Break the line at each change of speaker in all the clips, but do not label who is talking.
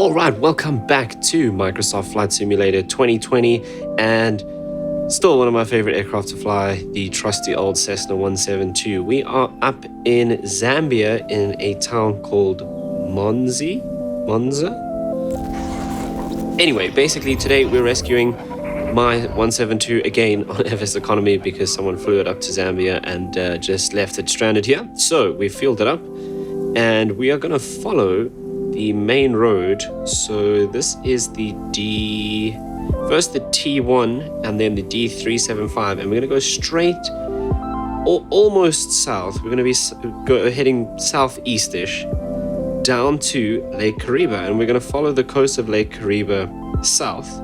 All right, welcome back to Microsoft Flight Simulator 2020, and still one of my favorite aircraft to fly, the trusty old Cessna 172. We are up in Zambia in a town called Monze? Anyway, basically today we're rescuing my 172 again on FSEconomy because someone flew it up to Zambia and just left it stranded here. So we filled it up and we are going to follow the main road. So this is first the T1 and then the D375, and we're going to go straight or almost south. We're going to be heading southeast-ish down to Lake Kariba, and we're going to follow the coast of Lake Kariba south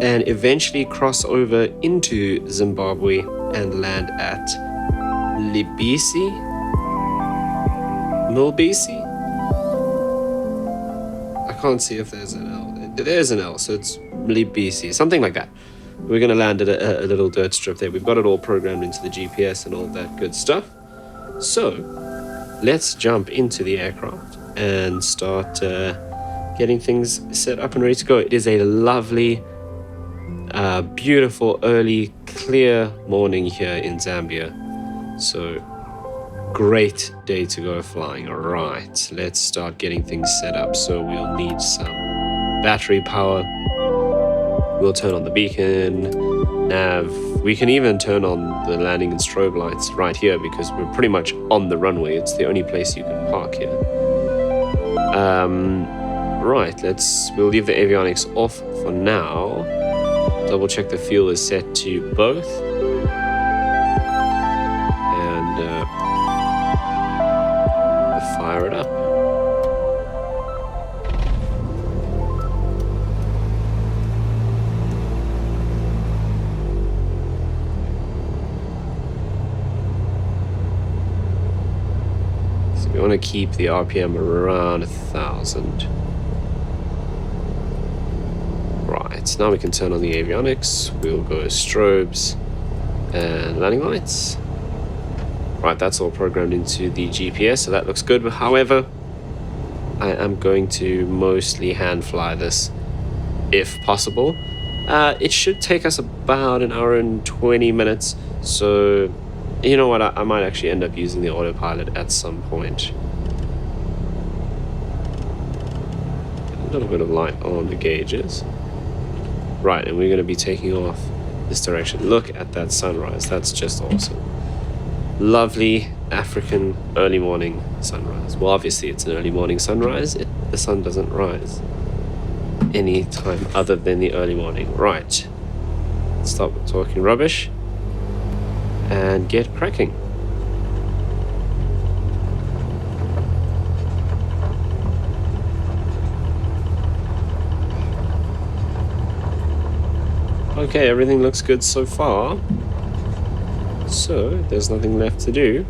and eventually cross over into Zimbabwe and land at Mlibisi. I can't see if there's an L. There's an L, so it's Mlibisi, something like that. We're going to land at a little dirt strip there. We've got it all programmed into the GPS and all that good stuff. So let's jump into the aircraft and start getting things set up and ready to go. It is a lovely, beautiful, early, clear morning here in Zambia. So great day to go flying. All right, let's start getting things set up. So we'll need some battery power. We'll turn on the beacon, nav. We can even turn on the landing and strobe lights right here because we're pretty much on the runway. It's the only place you can park here. Right, we'll leave the avionics off for now. Double check the fuel is set to both. Fire it up. So we want to keep the RPM around 1,000. Right, now we can turn on the avionics. We'll go strobes and landing lights. Right, that's all programmed into the GPS, so that looks good. However, I am going to mostly hand fly this if possible. It should take us about an hour and 20 minutes. So, you know what, I might actually end up using the autopilot at some point. A little bit of light on the gauges. Right, and we're going to be taking off this direction. Look at that sunrise. That's just awesome. Lovely African early morning sunrise. Well, obviously it's an early morning sunrise. The sun doesn't rise any time other than the early morning. Right, stop talking rubbish and get cracking. Okay, everything looks good so far. So there's nothing left to do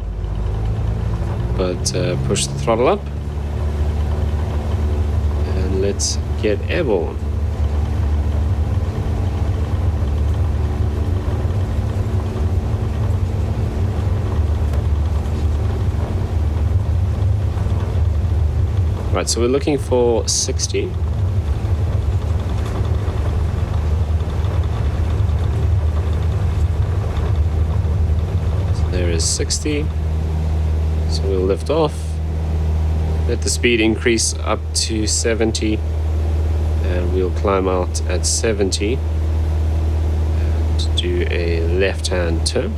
but push the throttle up and let's get airborne. Right, so we're looking for 60. There is 60, so we'll lift off, let the speed increase up to 70, and we'll climb out at 70 and do a left-hand turn.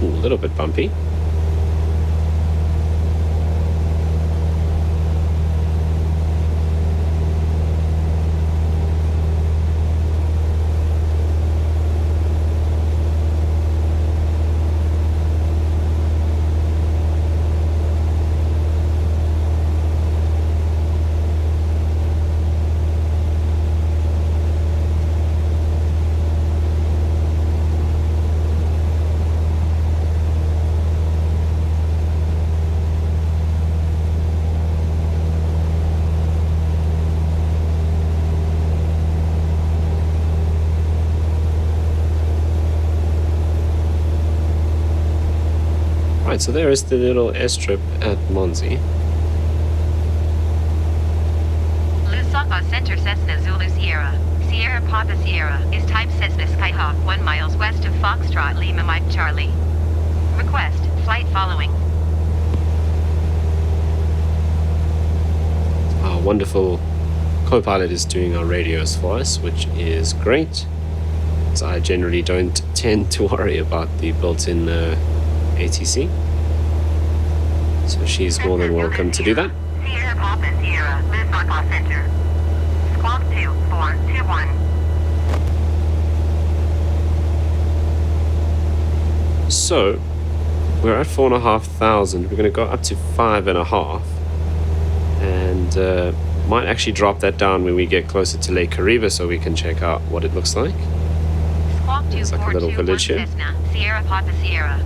Ooh, a little bit bumpy. Right, so there is the little airstrip at Monze.
Lusaka Center Cessna Zulu Sierra. Sierra Papa Sierra is type Cessna Skyhawk 1 miles west of Foxtrot Lima Mike Charlie. Request, flight following.
Our wonderful co-pilot is doing our radios for us, which is great. So I generally don't tend to worry about the built-in ATC. So she's more than welcome to do that.
Sierra Papa Sierra, Lusaka Center. Squawk 2421.
So we're at 4,500. We're going to go up to 5,500, and might actually drop that down when we get closer to Lake Kariba, so we can check out what it looks like. It's like a little village here.
Cessna, Sierra Papa Sierra.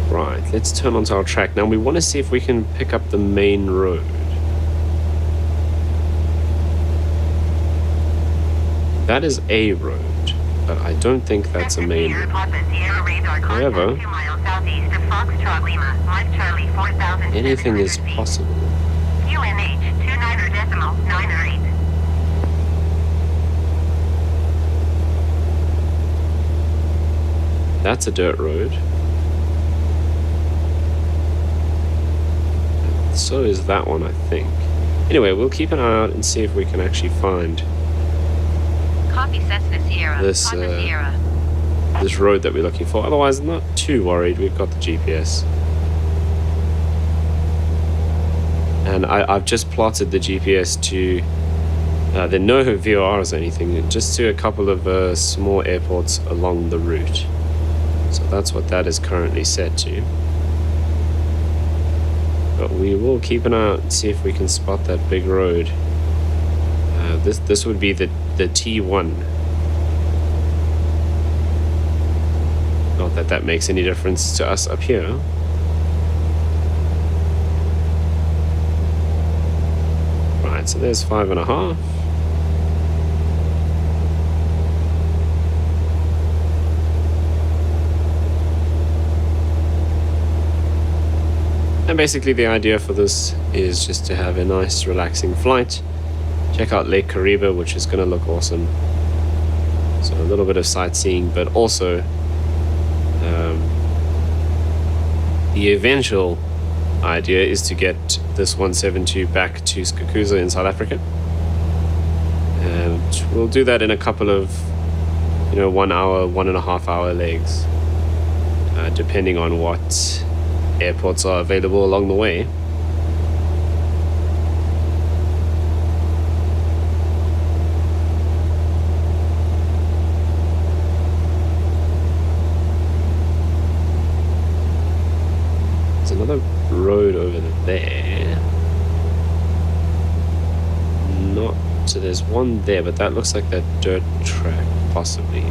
Right, let's turn onto our track. Now we want to see if we can pick up the main road. That is a road, but I don't think that's a main road. However, anything is possible. That's a dirt road. So is that one, I think. Anyway, we'll keep an eye out and see if we can actually find
Copy Cessna Sierra.
this this road that we're looking for. Otherwise, I'm not too worried. We've got the GPS. And I've just plotted the GPS to there are no VORs or anything, just to a couple of small airports along the route. So that's what that is currently set to. But we will keep an eye out and see if we can spot that big road. This would be the T1. Not that that makes any difference to us up here. Right, so there's 5.5. And basically the idea for this is just to have a nice relaxing flight. Check out Lake Kariba, which is going to look awesome. So a little bit of sightseeing, but also the eventual idea is to get this 172 back to Skukuza in South Africa. And we'll do that in a couple of, 1 hour, 1.5 hour legs, depending on what airports are available along the way. There's another road over there. So there's one there, but that looks like that dirt track, possibly.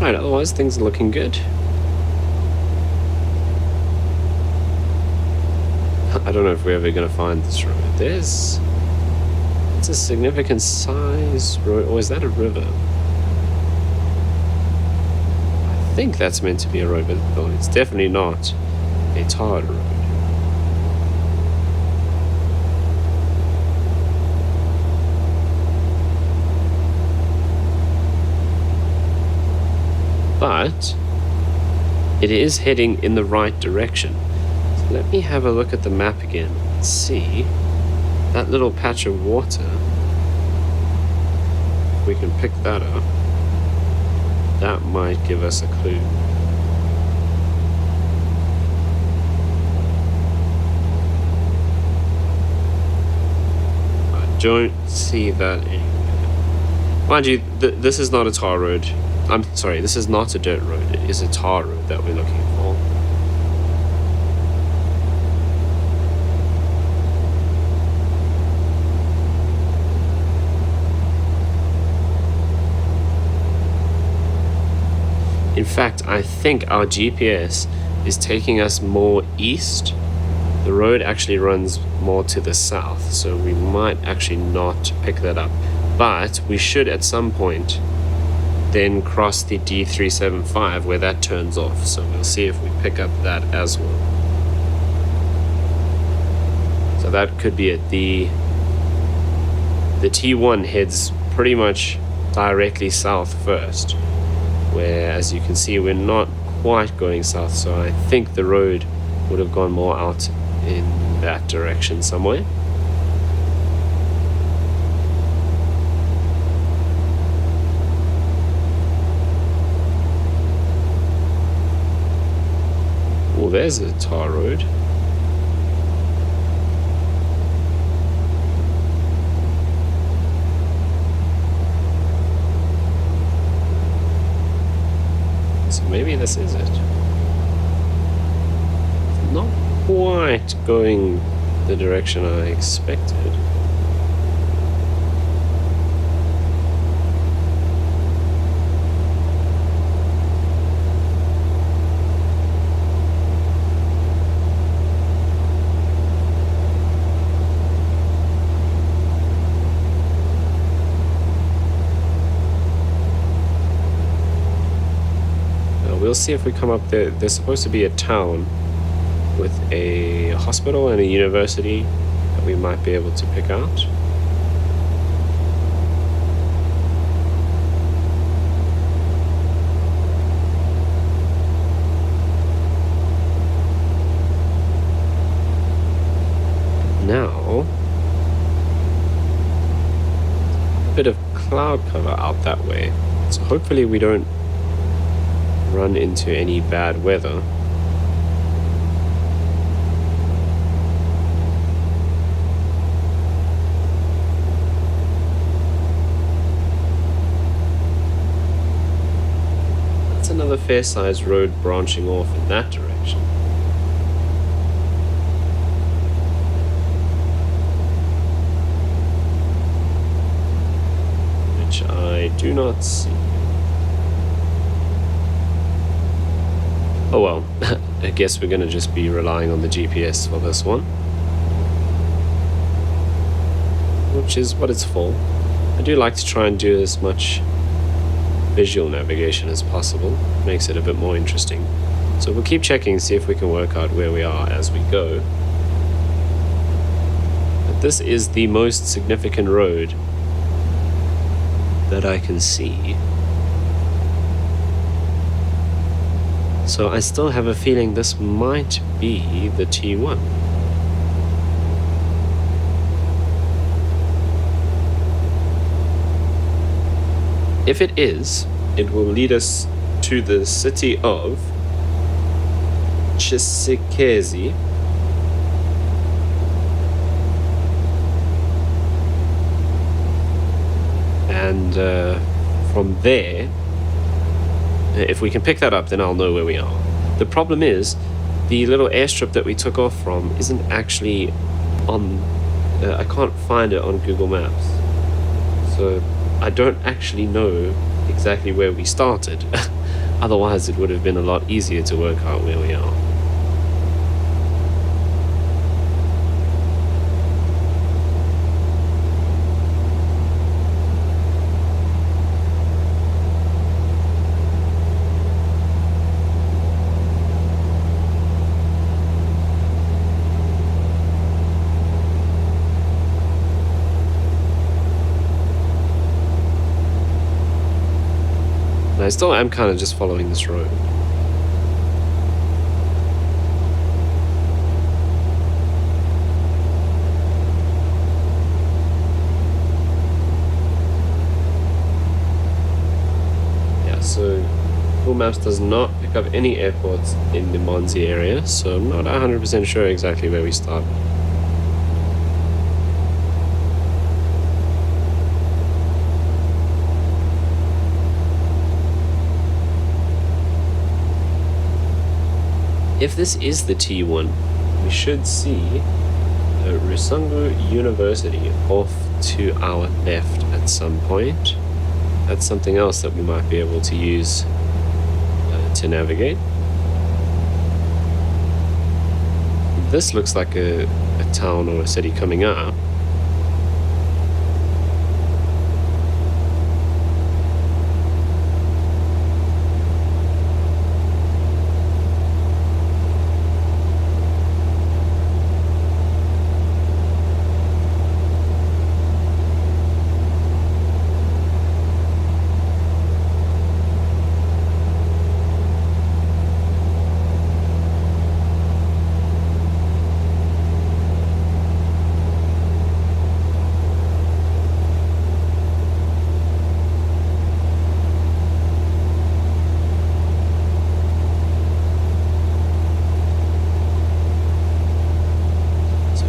Right, otherwise things are looking good. I don't know if we're ever going to find this road. It's a significant size road, or is that a river? I think that's meant to be a road, but it's definitely not a tarred road. But it is heading in the right direction. So let me have a look at the map again and see that little patch of water. We can pick that up. That might give us a clue. don't see that anywhere. Mind you, this is not a tar road. I'm sorry, this is not a dirt road. It is a tar road that we're looking for. In fact, I think our GPS is taking us more east. The road actually runs more to the south, so we might actually not pick that up. But we should at some point then cross the D375 where that turns off. So we'll see if we pick up that as well. So that could be it. The T1 heads pretty much directly south first, where as you can see we're not quite going south, so I think the road would have gone more out in that direction somewhere. Well, there's a tar road. So maybe this is it. Not quite going the direction I expected. We'll see if we come up there. There's supposed to be a town with a hospital and a university that we might be able to pick out. Now, a bit of cloud cover out that way, so hopefully we don't run into any bad weather. That's another fair-sized road branching off in that direction. Which I do not see. Oh well, I guess we're going to just be relying on the GPS for this one. Which is what it's for. I do like to try and do as much visual navigation as possible. Makes it a bit more interesting. So we'll keep checking and see if we can work out where we are as we go. But this is the most significant road that I can see. So I still have a feeling this might be the T1. If it is, it will lead us to the city of Chisikezi. And from there, if we can pick that up, then I'll know where we are. The problem is, the little airstrip that we took off from isn't actually on... I can't find it on Google Maps. So I don't actually know exactly where we started. Otherwise, it would have been a lot easier to work out where we are. I still am kind of just following this road. Yeah, so Google Maps does not pick up any airports in the Monze area, so I'm not 100% sure exactly where we start. if this is the T1, we should see Rusungu University off to our left at some point. That's something else that we might be able to use to navigate. This looks like a town or a city coming up.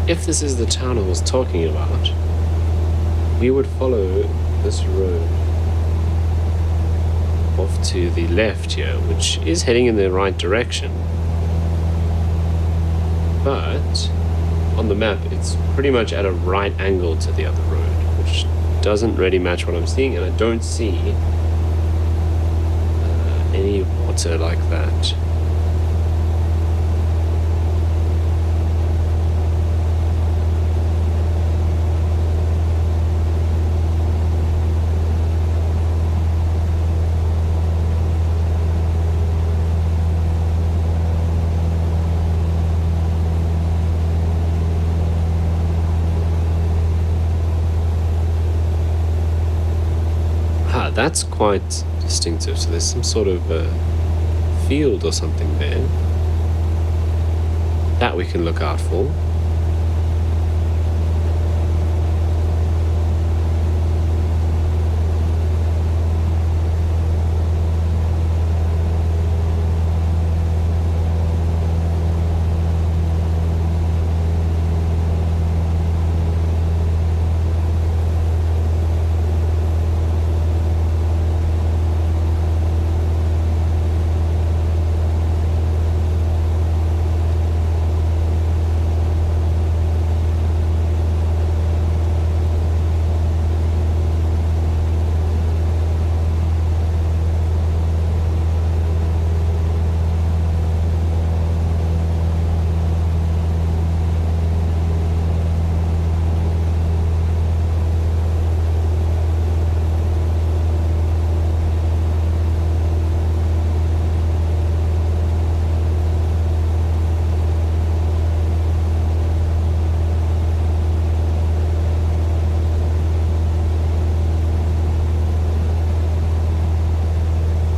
If this is the town I was talking about, we would follow this road off to the left here, which is heading in the right direction. But on the map, it's pretty much at a right angle to the other road, which doesn't really match what I'm seeing, and I don't see any water like that. That's quite distinctive. So there's some sort of field or something there that we can look out for.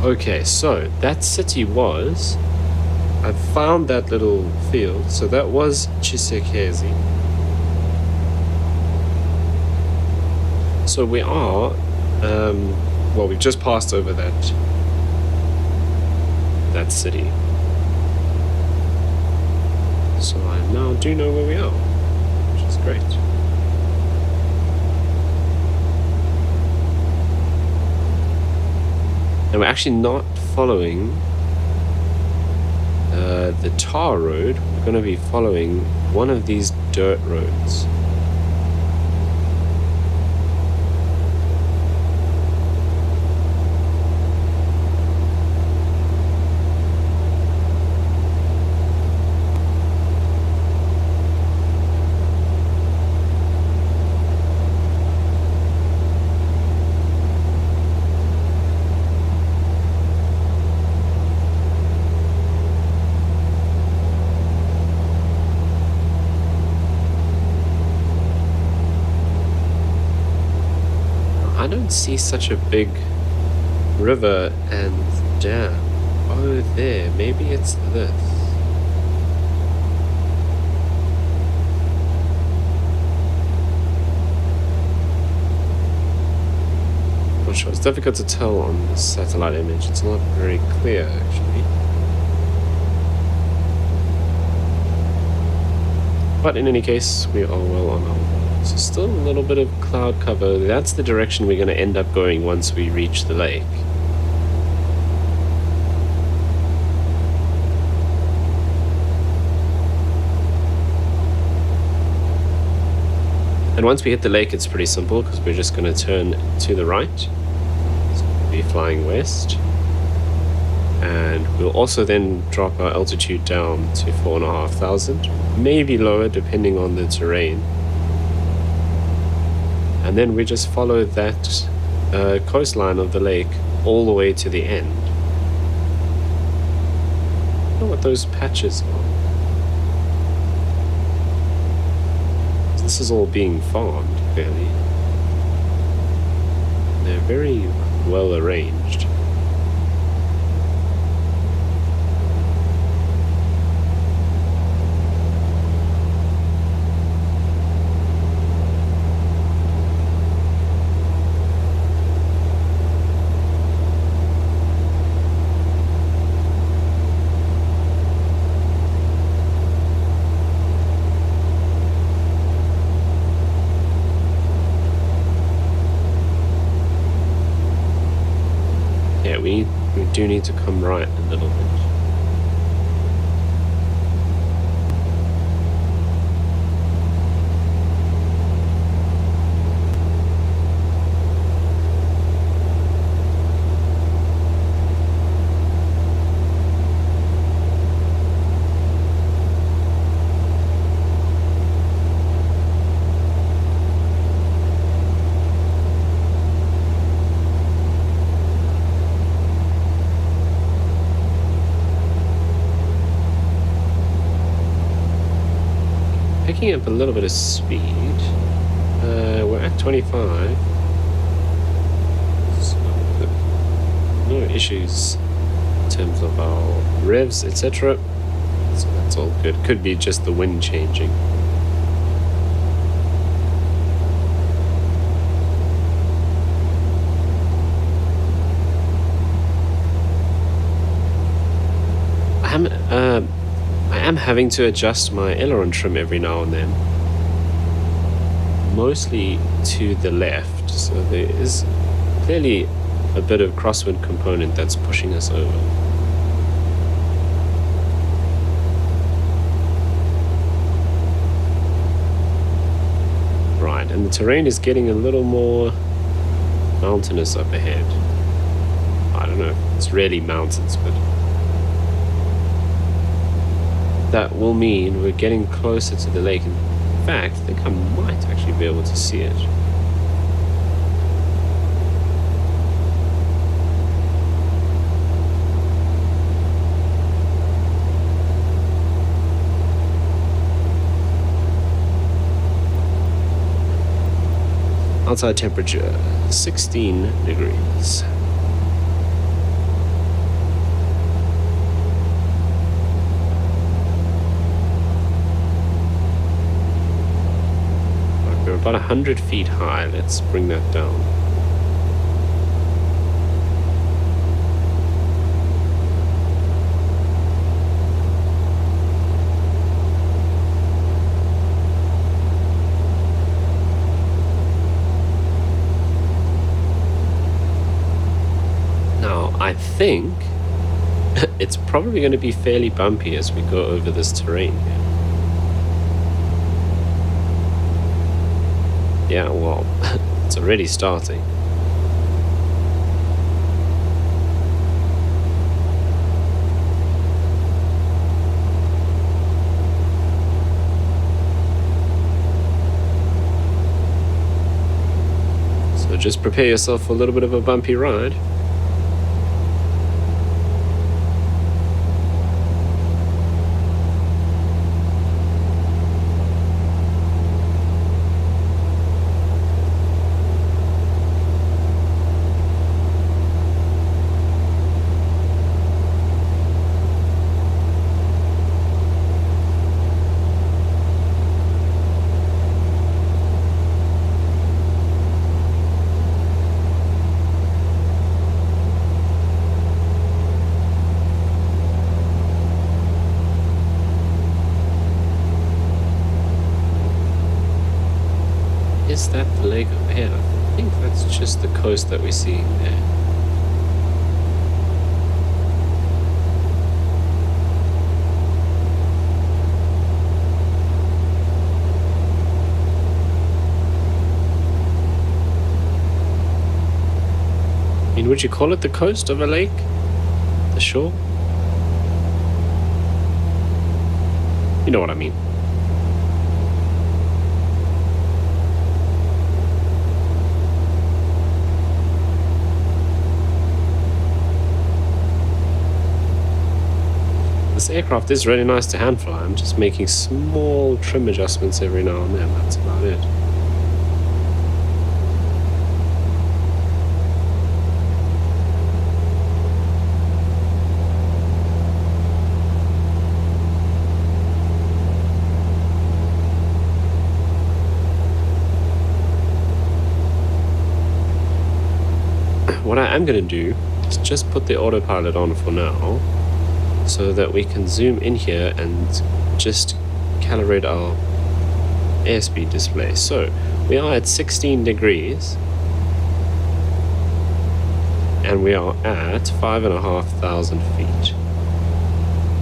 Okay, so that city was... I found that little field, so that was Chisekezi. So we are... well, we've just passed over that city. So I now do know where we are, which is great. And we're actually not following the tar road. We're going to be following one of these dirt roads. I don't see such a big river and dam. Oh, there. Maybe it's this. Not sure. It's difficult to tell on the satellite image. It's not very clear, actually. But in any case, we are well on our way. So still a little bit of cloud cover. That's the direction we're going to end up going once we reach the lake. And once we hit the lake, it's pretty simple because we're just going to turn to the right. So we'll be flying west. And we'll also then drop our altitude down to 4,500, maybe lower depending on the terrain. And then we just follow that coastline of the lake all the way to the end. I don't know what those patches are. This is all being farmed, clearly. They're very well arranged. We do need to come right a little bit. Picking up a little bit of speed. We're at 25. So no issues in terms of our revs, etc. So that's all good. Could be just the wind changing. I am having to adjust my aileron trim every now and then, mostly to the left, so there is clearly a bit of crosswind component that's pushing us over. Right, and the terrain is getting a little more mountainous up ahead. I don't know if it's really mountains, but that will mean we're getting closer to the lake. In fact, I think I might actually be able to see it. Outside temperature 16 degrees. About 100 feet high. Let's bring that down. Now, I think it's probably going to be fairly bumpy as we go over this terrain here. Yeah, well, it's already starting. So just prepare yourself for a little bit of a bumpy ride. Is that the lake over here? I think that's just the coast that we're seeing there. would you call it the coast of a lake? The shore? You know what I mean. This aircraft is really nice to hand fly. I'm just making small trim adjustments every now and then. That's about it. What I am going to do is just put the autopilot on for now, so that we can zoom in here and just calibrate our airspeed display. So we are at 16 degrees and we are at 5,500 feet.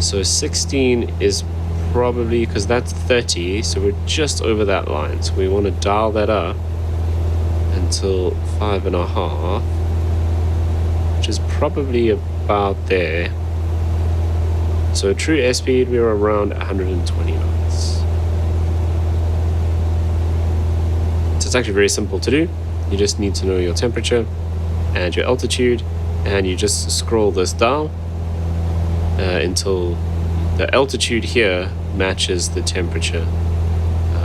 So 16 is probably, because that's 30, so we're just over that line. So we want to dial that up until 5.5, which is probably about there. So true airspeed, we are around 120 knots. So it's actually very simple to do. You just need to know your temperature and your altitude, and you just scroll this dial until the altitude here matches the temperature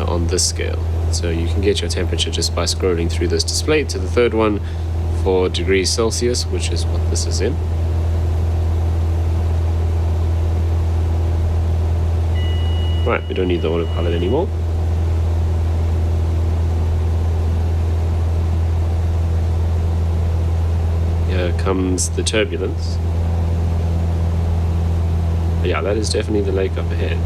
on this scale. So you can get your temperature just by scrolling through this display to the third one for degrees Celsius, which is what this is in. Right, we don't need the autopilot anymore. Here comes the turbulence. But yeah, that is definitely the lake up ahead.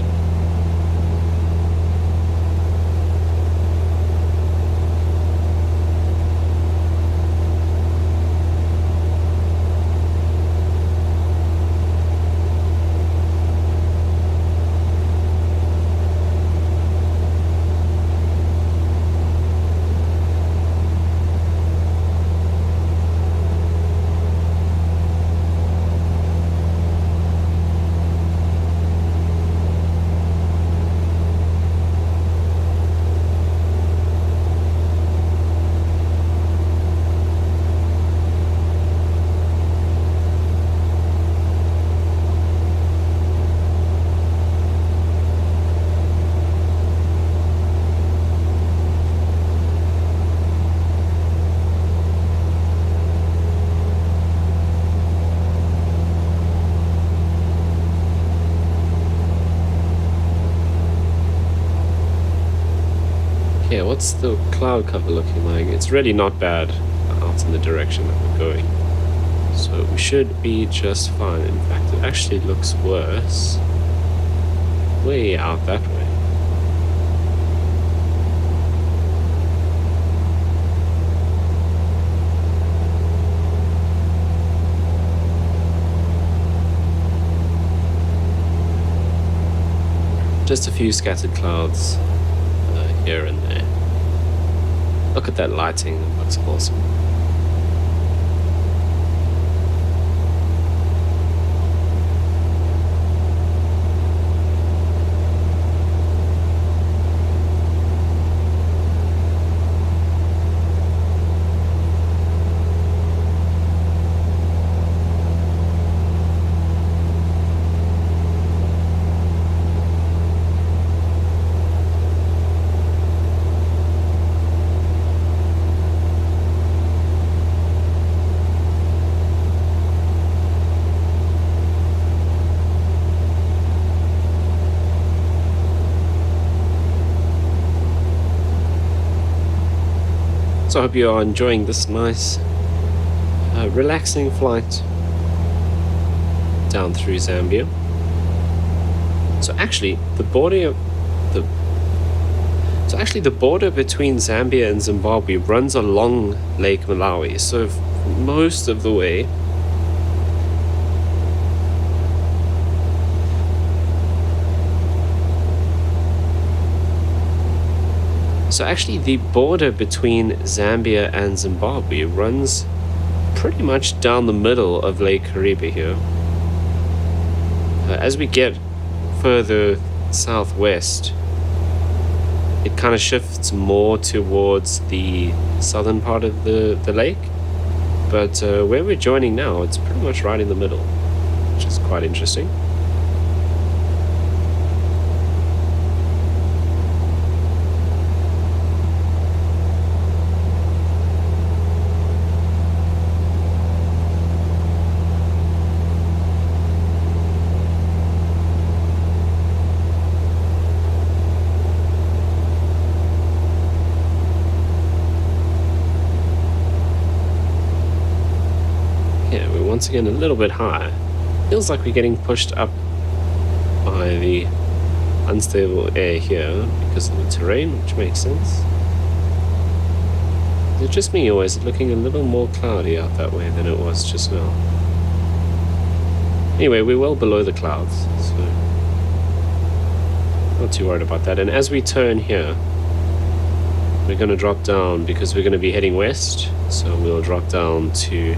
Yeah, what's the cloud cover looking like? It's really not bad out in the direction that we're going. So we should be just fine. In fact, it actually looks worse way out that way. Just a few scattered clouds here and there. Look at that lighting, it looks awesome. So I hope you are enjoying this nice, relaxing flight down through Zambia. So actually, the border between Zambia and Zimbabwe runs along Lake Malawi. So most of the way, the border between Zambia and Zimbabwe runs pretty much down the middle of Lake Kariba here. As we get further southwest, it kind of shifts more towards the southern part of the lake. But where we're joining now, it's pretty much right in the middle, which is quite interesting. Once again a little bit higher. Feels like we're getting pushed up by the unstable air here because of the terrain, which makes sense. Is it just me, or is it looking a little more cloudy out that way than it was just now? Anyway, we're well below the clouds, so not too worried about that. And as we turn here, we're going to drop down because we're going to be heading west, so we'll drop down to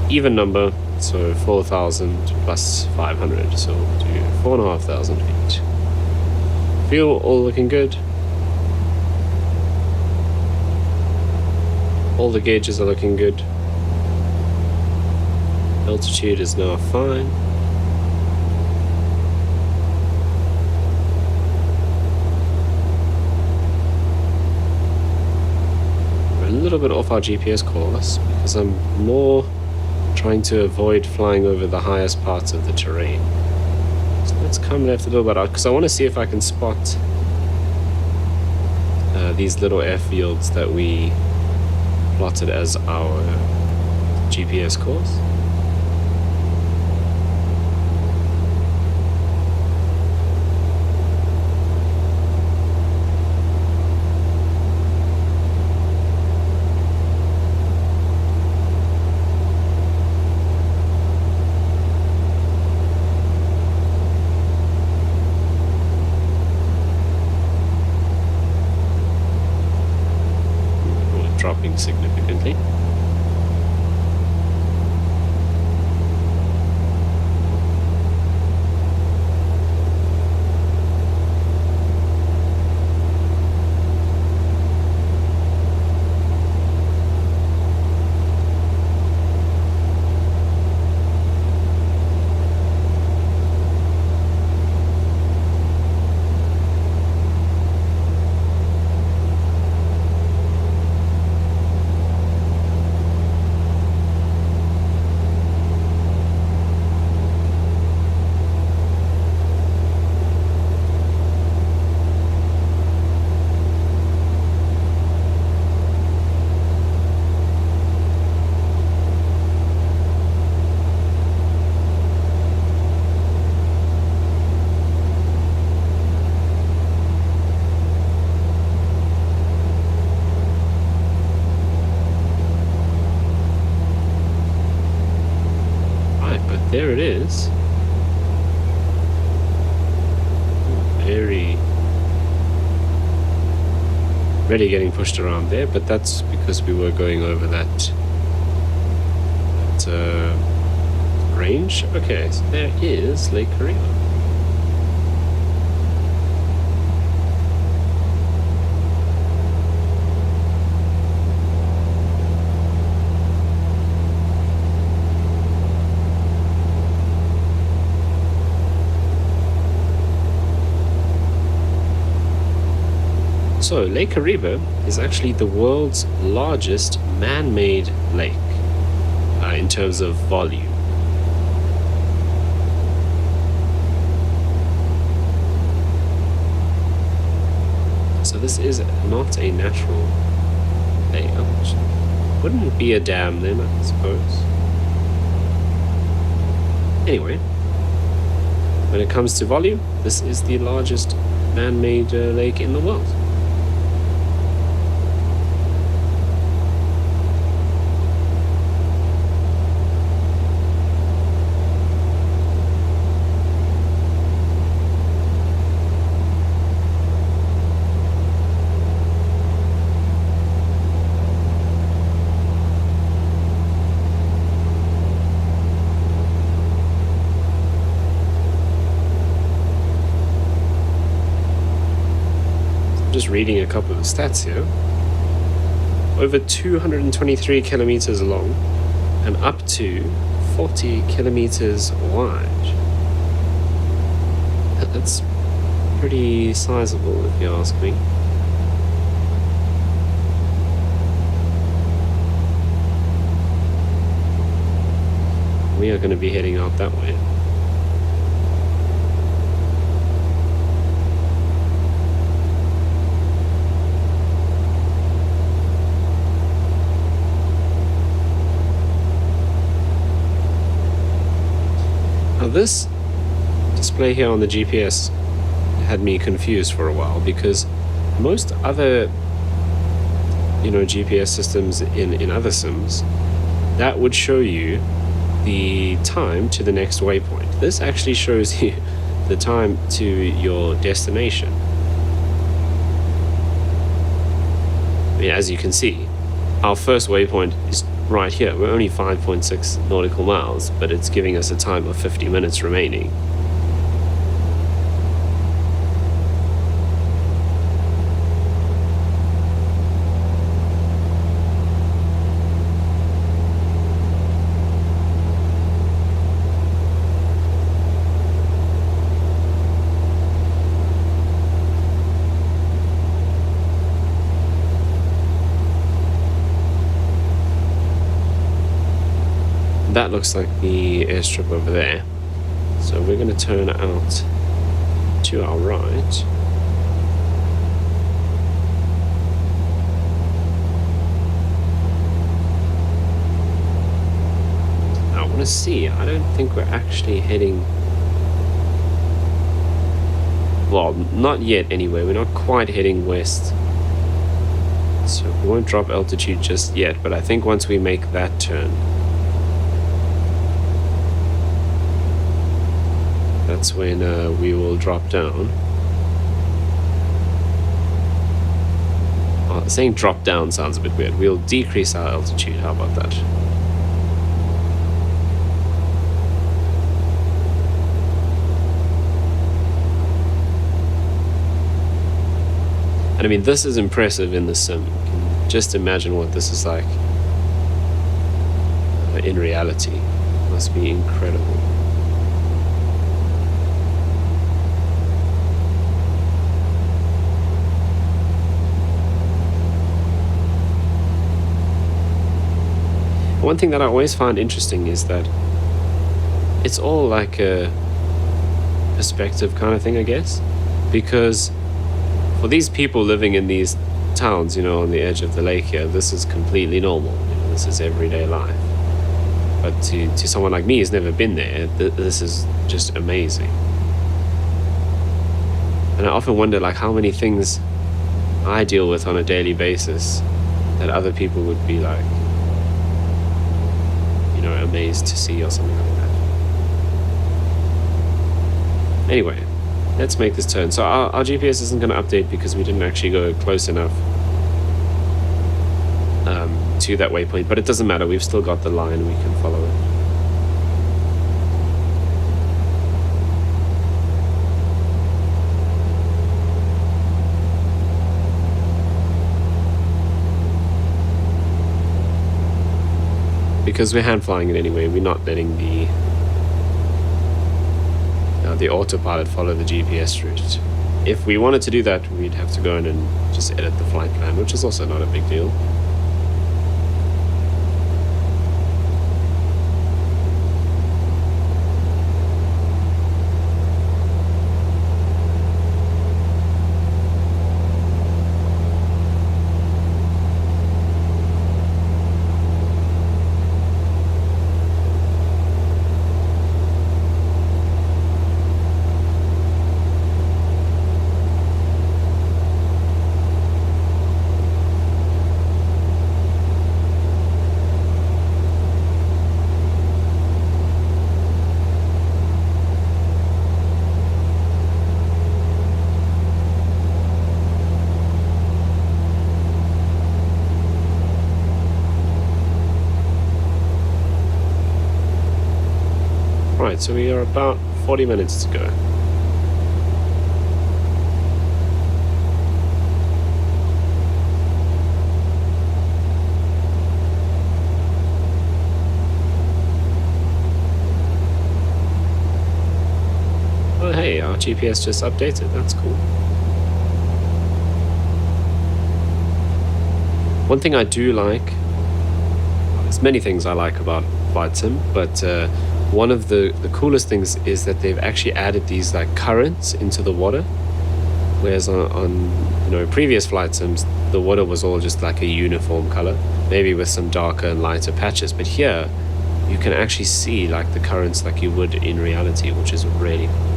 even number, so 4,000 plus 500, so we'll do 4,500 feet. Fuel all looking good. All the gauges are looking good. Altitude is now fine. We're a little bit off our GPS course because I'm more trying to avoid flying over the highest parts of the terrain. So let's come left a little bit out because I want to see if I can spot these little airfields that we plotted as our GPS course. Significantly. There it is. Very really getting pushed around there, but that's because we were going over that range. Okay, so there is Lake Kariba. So, Lake Kariba is actually the world's largest man-made lake in terms of volume. So this is not a natural lake. Wouldn't be a dam then, I suppose. Anyway, when it comes to volume, this is the largest man-made lake in the world. just reading a couple of the stats here. Over 223 kilometers long and up to 40 kilometers wide. That's pretty sizable, if you ask me. We are going to be heading out that way. Now this display here on the GPS had me confused for a while, because most other, GPS systems in other sims, that would show you the time to the next waypoint. This actually shows you the time to your destination. I mean, as you can see, our first waypoint is right here. We're only 5.6 nautical miles, but it's giving us a time of 50 minutes remaining. That looks like the airstrip over there. So we're going to turn out to our right. I want to see. I don't think we're actually heading... Well, not yet anyway. We're not quite heading west. So we won't drop altitude just yet. But I think once we make that turn, that's when we will drop down. Saying drop down sounds a bit weird. We'll decrease our altitude. How about that? And I mean, this is impressive in the sim. You can just imagine what this is like in reality. It must be incredible. One thing that I always find interesting is that it's all like a perspective kind of thing, I guess, because for these people living in these towns, on the edge of the lake here, this is completely normal. This is everyday life. But to someone like me who's never been there, this is just amazing. And I often wonder, like, how many things I deal with on a daily basis that other people would be like, amazed to see or something like that. Anyway, let's make this turn. So our GPS isn't going to update because we didn't actually go close enough to that waypoint, but it doesn't matter. We've still got the line. We can follow it. Because we're hand flying it anyway, we're not letting the autopilot follow the GPS route. If we wanted to do that, we'd have to go in and just edit the flight plan, which is also not a big deal. Right, so we are about 40 minutes to go. hey, our GPS just updated. That's cool. One thing I do like, there's many things I like about Flight Sim, but one of the coolest things is that they've actually added these like currents into the water. Whereas on previous Flight Sims, the water was all just like a uniform color, maybe with some darker and lighter patches. But here, you can actually see like the currents like you would in reality, which is really cool.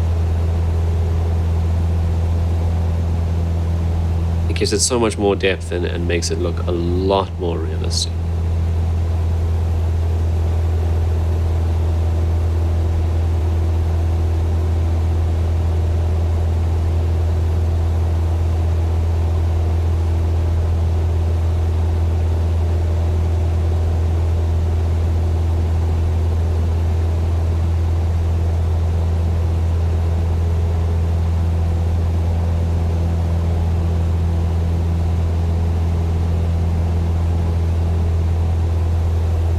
It gives it so much more depth and makes it look a lot more realistic.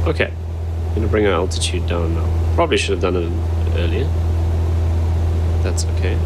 Okay, I'm going to bring our altitude down now. Probably should have done it earlier. That's okay.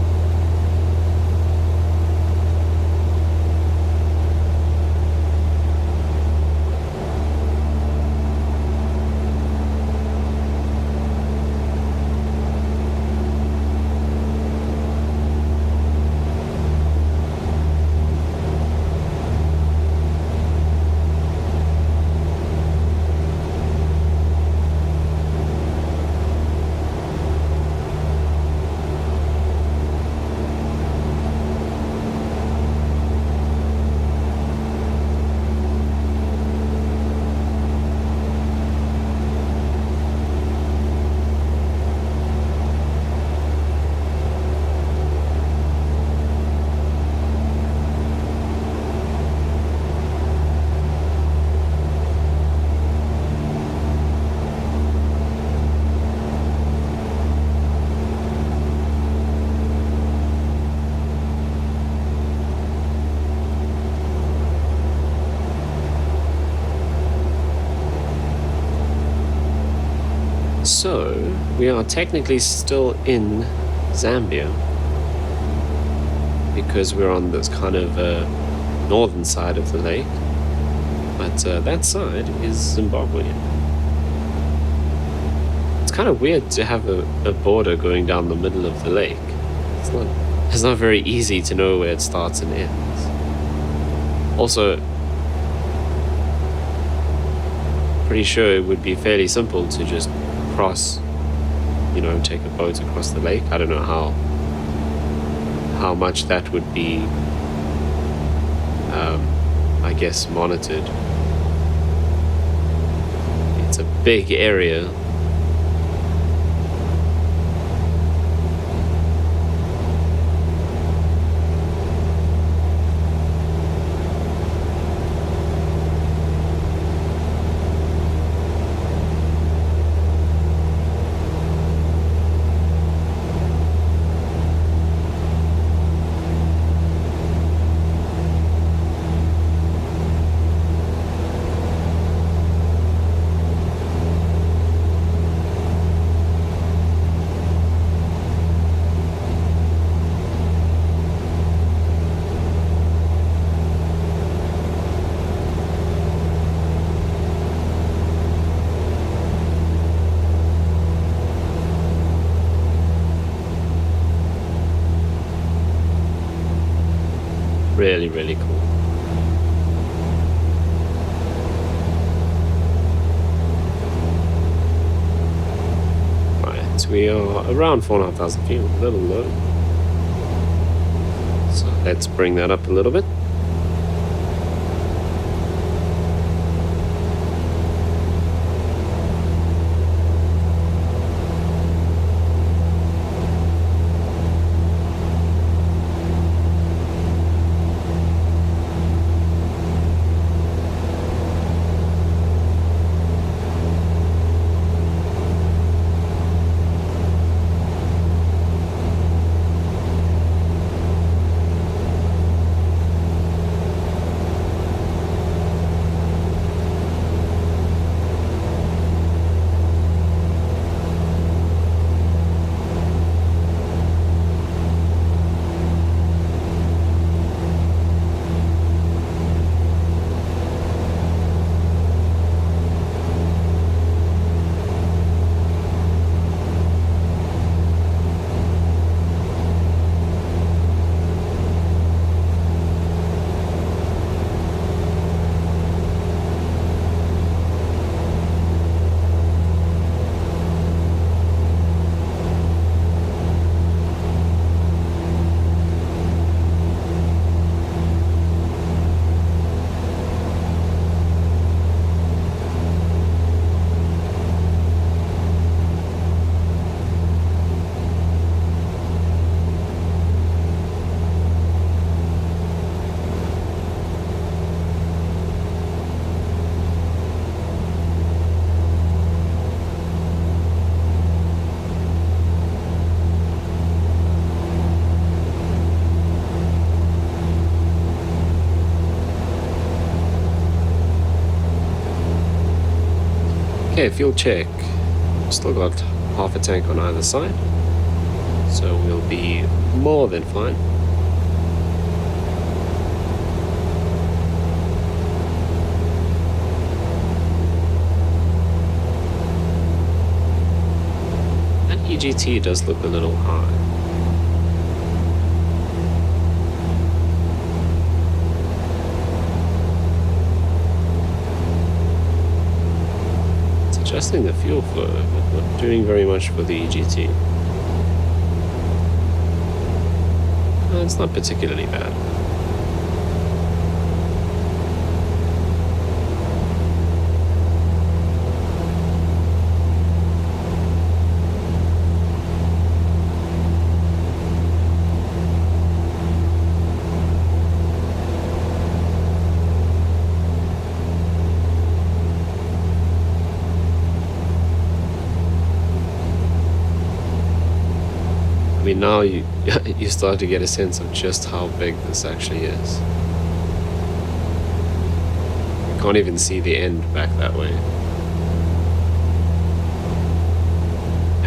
So, we are technically still in Zambia because we're on this kind of northern side of the lake, but that side is Zimbabwe. It's kind of weird to have a border going down the middle of the lake. It's not very easy to know where it starts and ends. Also, pretty sure it would be fairly simple to just cross, take a boat across the lake. I don't know how much that would be, I guess, monitored. It's a big area. Really, really cool. Right, we are around 4,500 feet, a little low. So let's bring that up a little bit. Okay, fuel check. Still got half a tank on either side, so we'll be more than fine. That EGT does look a little high. Adjusting the fuel flow, but not doing very much for the EGT. No, it's not particularly bad. I mean, now you start to get a sense of just how big this actually is. You can't even see the end back that way.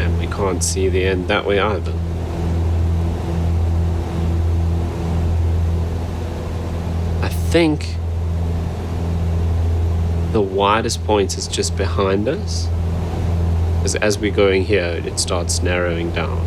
And we can't see the end that way either. I think the widest point is just behind us. Because as we're going here, it starts narrowing down.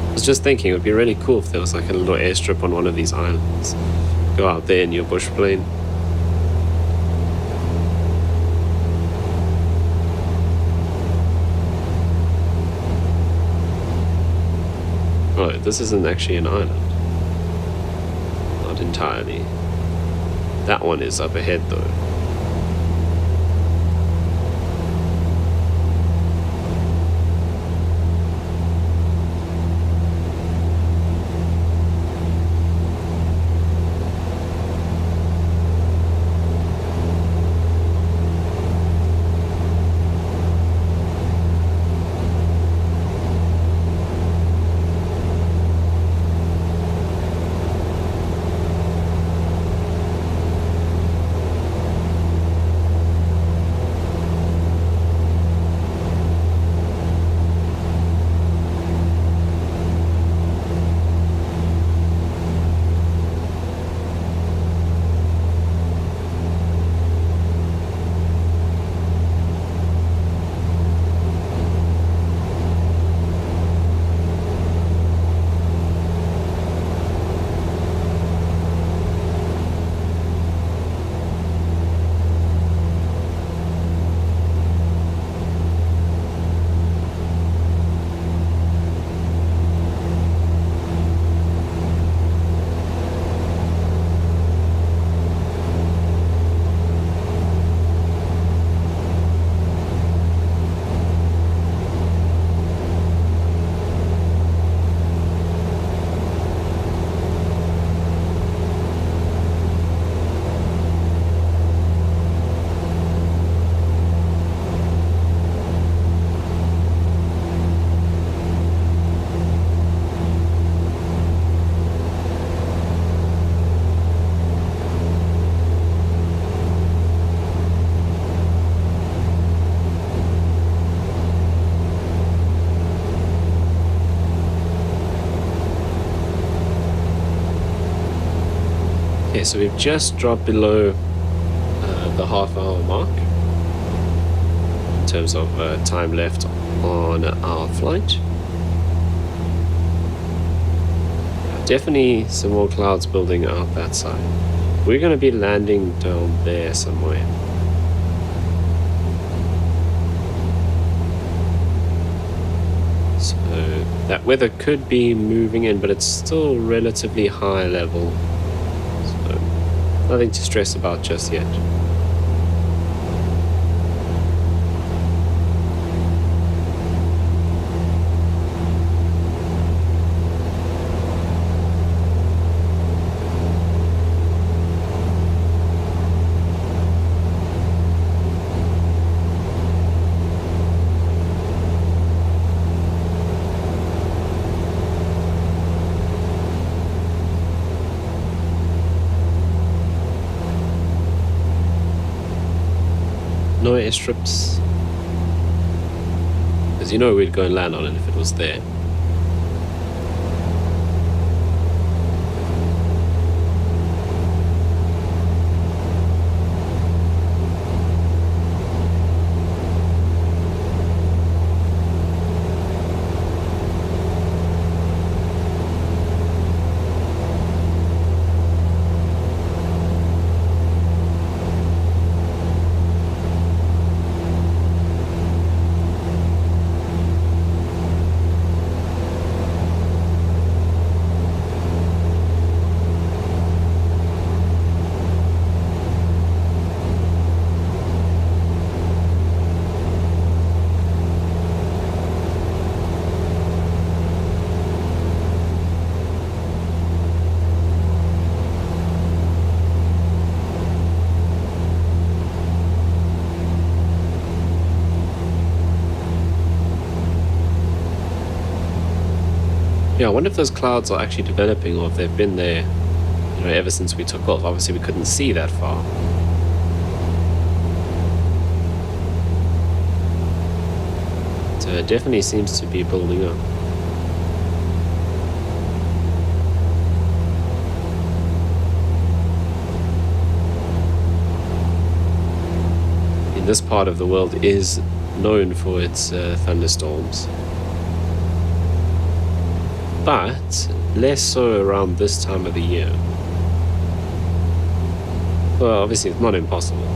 I was just thinking it would be really cool if there was like a little airstrip on one of these islands. Go out there in your bush plane. Oh, this isn't actually an island. Not entirely. That one is up ahead though. Okay, so we've just dropped below the half-hour mark in terms of time left on our flight. Definitely some more clouds building out that side. We're going to be landing down there somewhere. So that weather could be moving in, but it's still relatively high level. So nothing to stress about just yet. No airstrips, because you know we'd go and land on it if it was there. Yeah, I wonder if those clouds are actually developing or if they've been there, you know, ever since we took off. Obviously, we couldn't see that far. So it definitely seems to be building up. This part of the world is known for its thunderstorms, but less so around this time of the year. Well, obviously it's not impossible.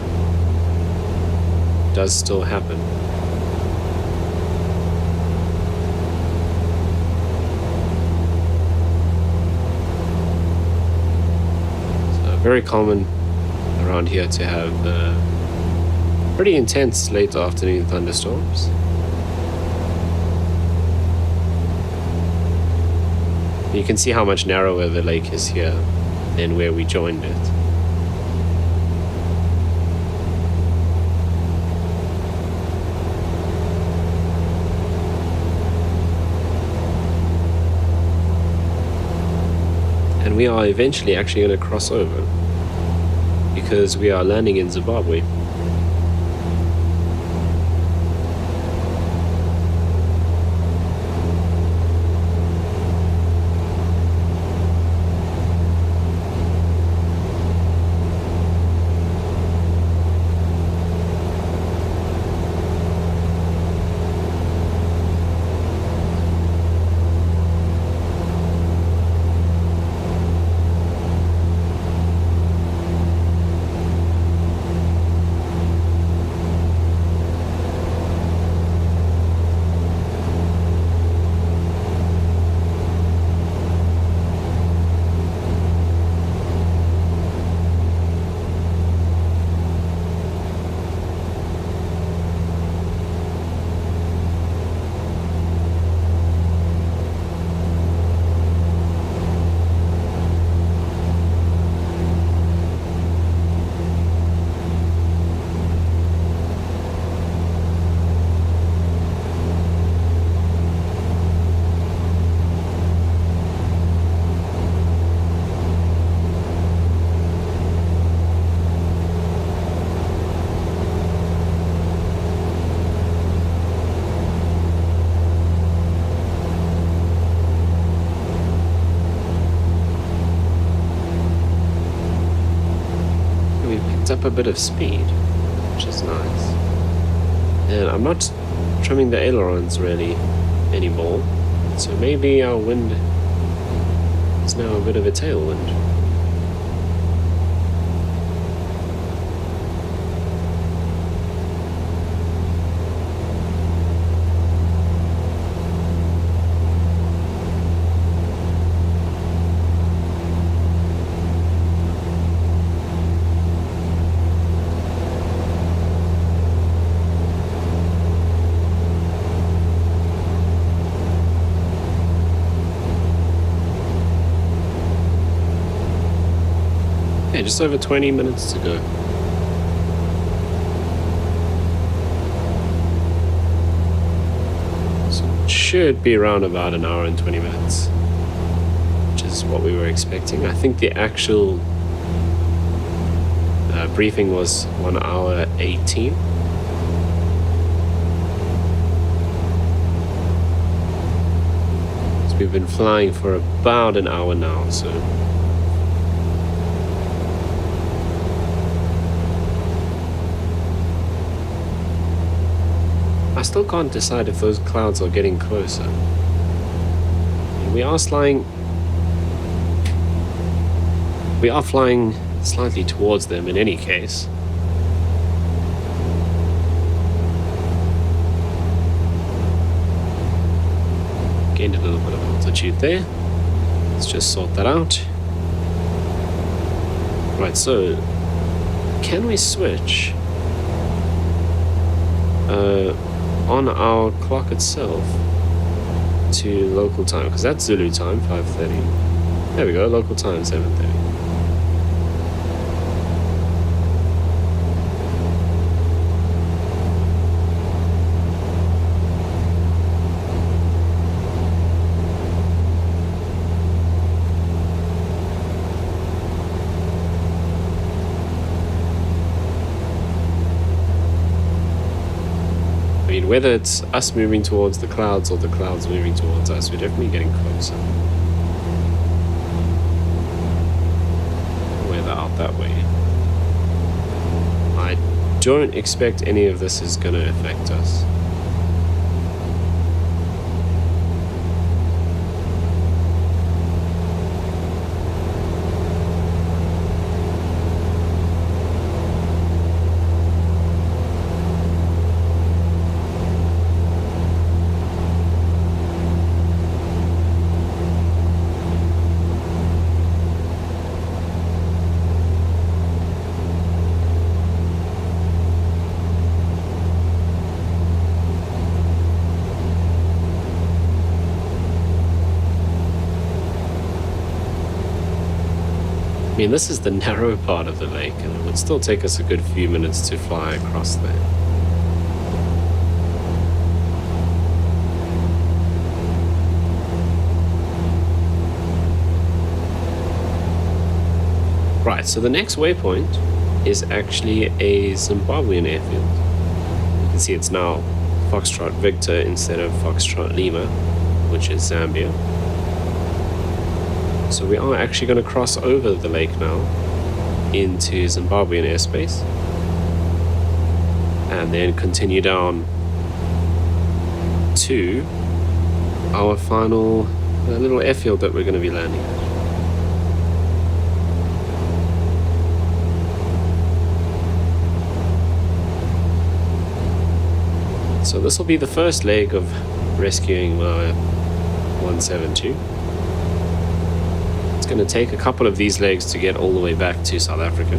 It does still happen. So very common around here to have pretty intense late afternoon thunderstorms. You can see how much narrower the lake is here than where we joined it. And we are eventually actually going to cross over because we are landing in Zimbabwe. up a bit of speed, which is nice. And I'm not trimming the ailerons really anymore, so maybe our wind is now a bit of a tailwind. Just over 20 minutes to go. So it should be around about an hour and 20 minutes, which is what we were expecting. I think the actual briefing was 1 hour 18. So we've been flying for about an hour now, so I still can't decide if those clouds are getting closer. We are flying slightly towards them in any case. Gained a little bit of altitude there. Let's just sort that out. Right, so can we switch on our clock itself to local time, because that's Zulu time, 5:30. There we go, local time, 7:30. Whether it's us moving towards the clouds or the clouds moving towards us, we're definitely getting closer. Weather out that way. I don't expect any of this is going to affect us. I mean, this is the narrow part of the lake, and it would still take us a good few minutes to fly across there. Right, so the next waypoint is actually a Zimbabwean airfield. You can see it's now Foxtrot Victor instead of Foxtrot Lima, which is Zambia. So we are actually going to cross over the lake now into Zimbabwean airspace and then continue down to our final little airfield that we're going to be landing at. So this will be the first leg of rescuing my 172. It's going to take a couple of these legs to get all the way back to South Africa.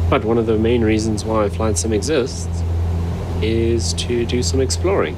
But one of the main reasons why Flight Sim exists is to do some exploring.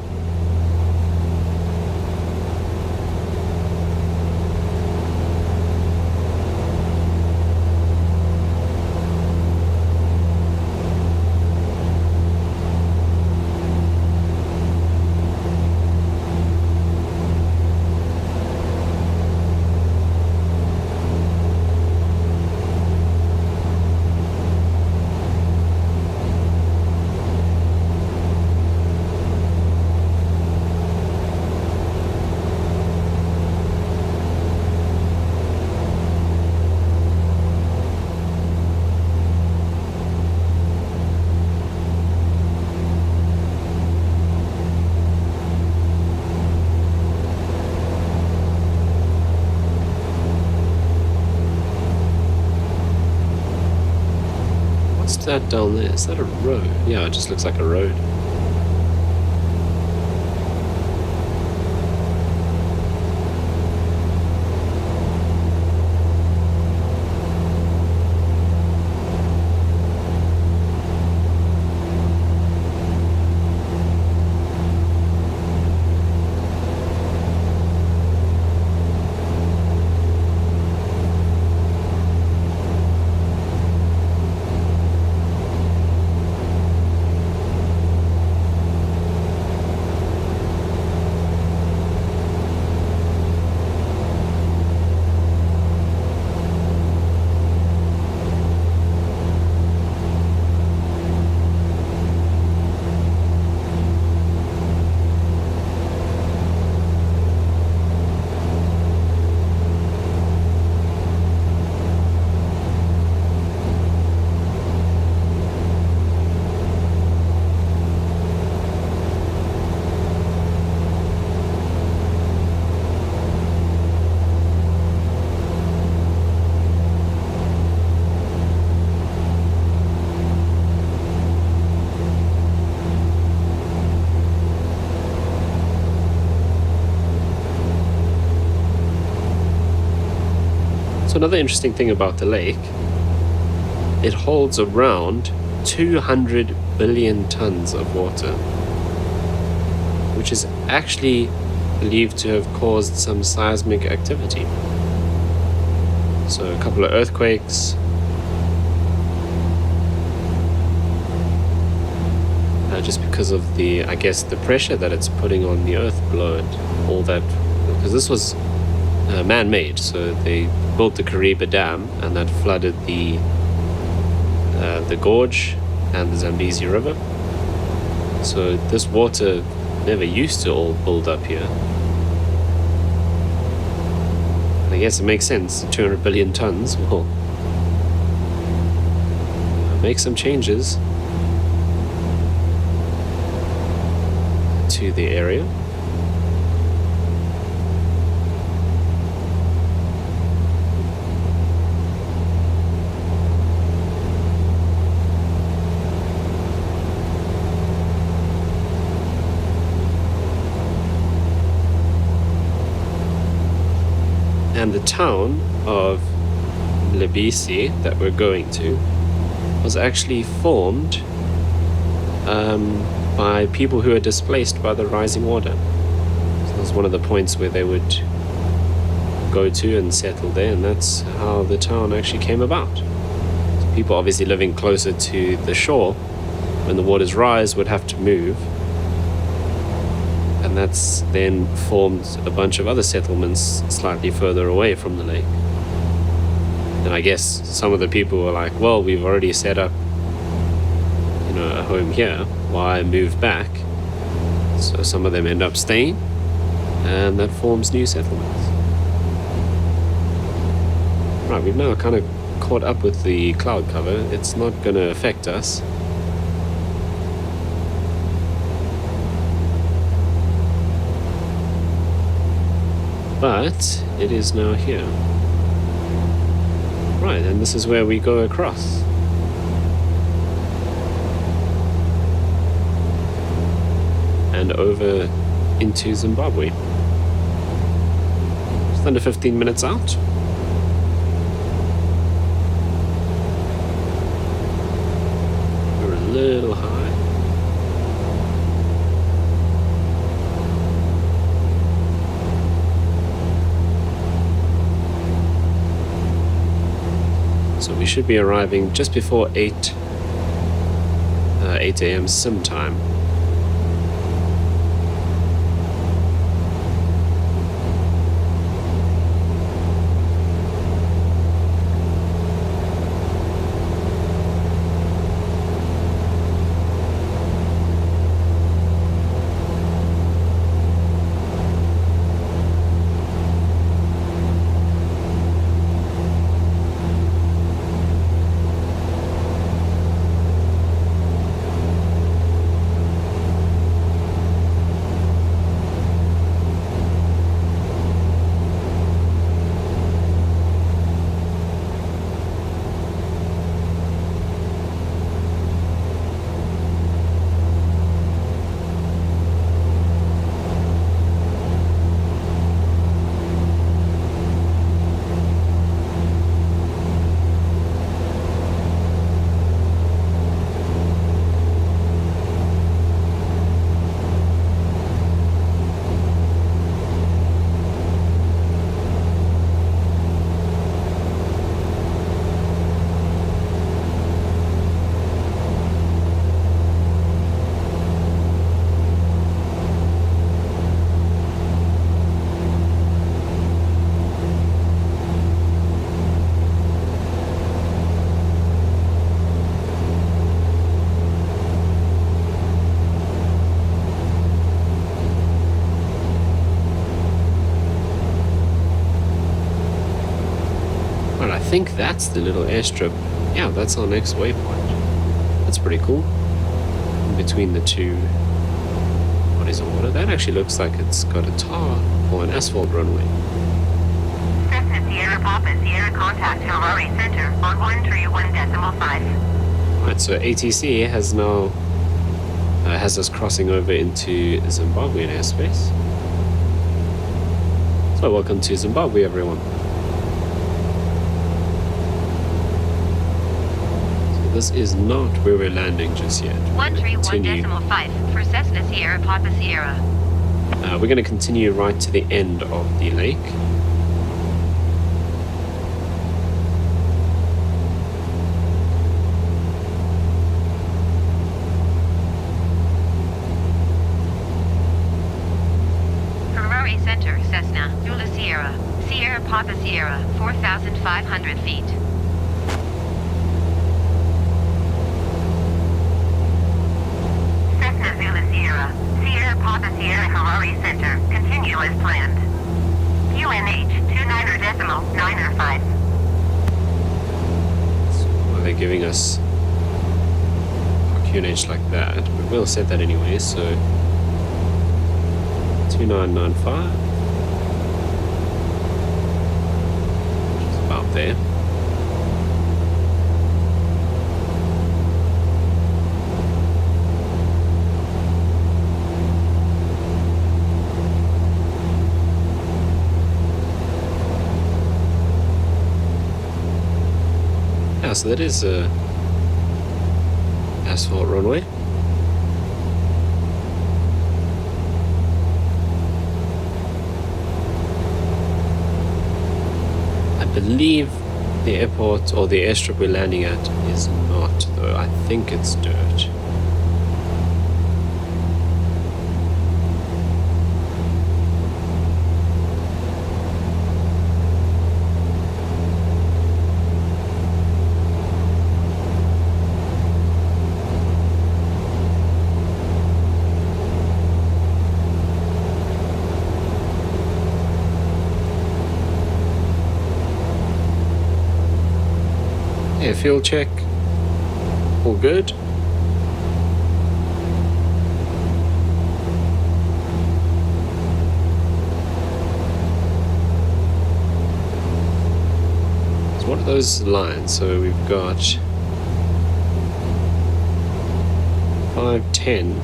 that down there? Is that a road? Yeah, it just looks like a road. So another interesting thing about the lake, it holds around 200 billion tons of water, which is actually believed to have caused some seismic activity. So a couple of earthquakes, just because of the, I guess, the pressure that it's putting on the earth below it, all that, because this was man-made, so they built the Kariba Dam and that flooded the gorge and the Zambezi River. So this water never used to all build up here. And I guess it makes sense, 200 billion tons will make some changes to the area. And the town of Mlibisi that we're going to was actually formed by people who are displaced by the rising water. So that's one of the points where they would go to and settle there, and that's how the town actually came about. So people obviously living closer to the shore, when the waters rise, would have to move, and that's then formed a bunch of other settlements slightly further away from the lake. And I guess some of the people were like, well, we've already set up, you know, a home here, why move back? So some of them end up staying, and that forms new settlements. Right, we've now kind of caught up with the cloud cover. It's not going to affect us. But it is now here. Right, and this is where we go across. And over into Zimbabwe. Just under 15 minutes out. We're a little high. So we should be arriving just before 8 a.m. sim time. I think that's the little airstrip. Yeah, that's our next waypoint. That's pretty cool. In between the two bodies of water. That actually looks like it's got a tar or an asphalt runway.
Cessna Sierra Papa Sierra contact Harare Center on 131.5.
Right, so ATC has now has us crossing over into Zimbabwean airspace. So welcome to Zimbabwe, everyone. So this is not where we're landing just yet.
131.5 for Cessna Sierra Papa Sierra.
We're going to continue right to the end of the lake.
Center, Cessna, Zulu Sierra, Sierra Papa Sierra, 4,500 feet. Cessna Zulu Sierra, Sierra Papa Sierra Harare Center, continue as planned. UNH 29.905.
So they're giving us our QNH like that, but we'll set that anyway, so 2995, which is about there. Yeah, so that is a asphalt runway. I believe the airport or the airstrip we're landing at is not, though. I think it's dirt. Yeah, fuel check. All good. So what are those lines? So we've got 5, 10.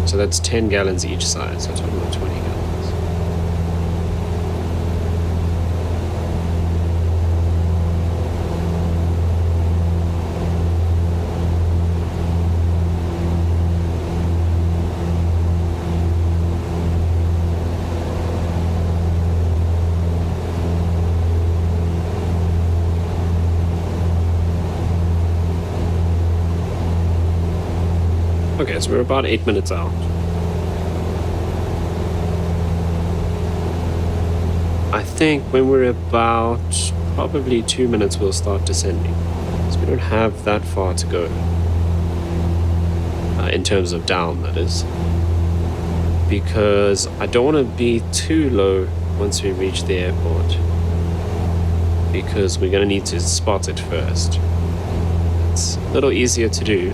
So that's 10 gallons each side. So total of 20 gallons. Okay, so we're about 8 minutes out. I think when we're about probably 2 minutes, we'll start descending. So we don't have that far to go. In terms of down, that is. Because I don't want to be too low once we reach the airport. Because we're going to need to spot it first. It's a little easier to do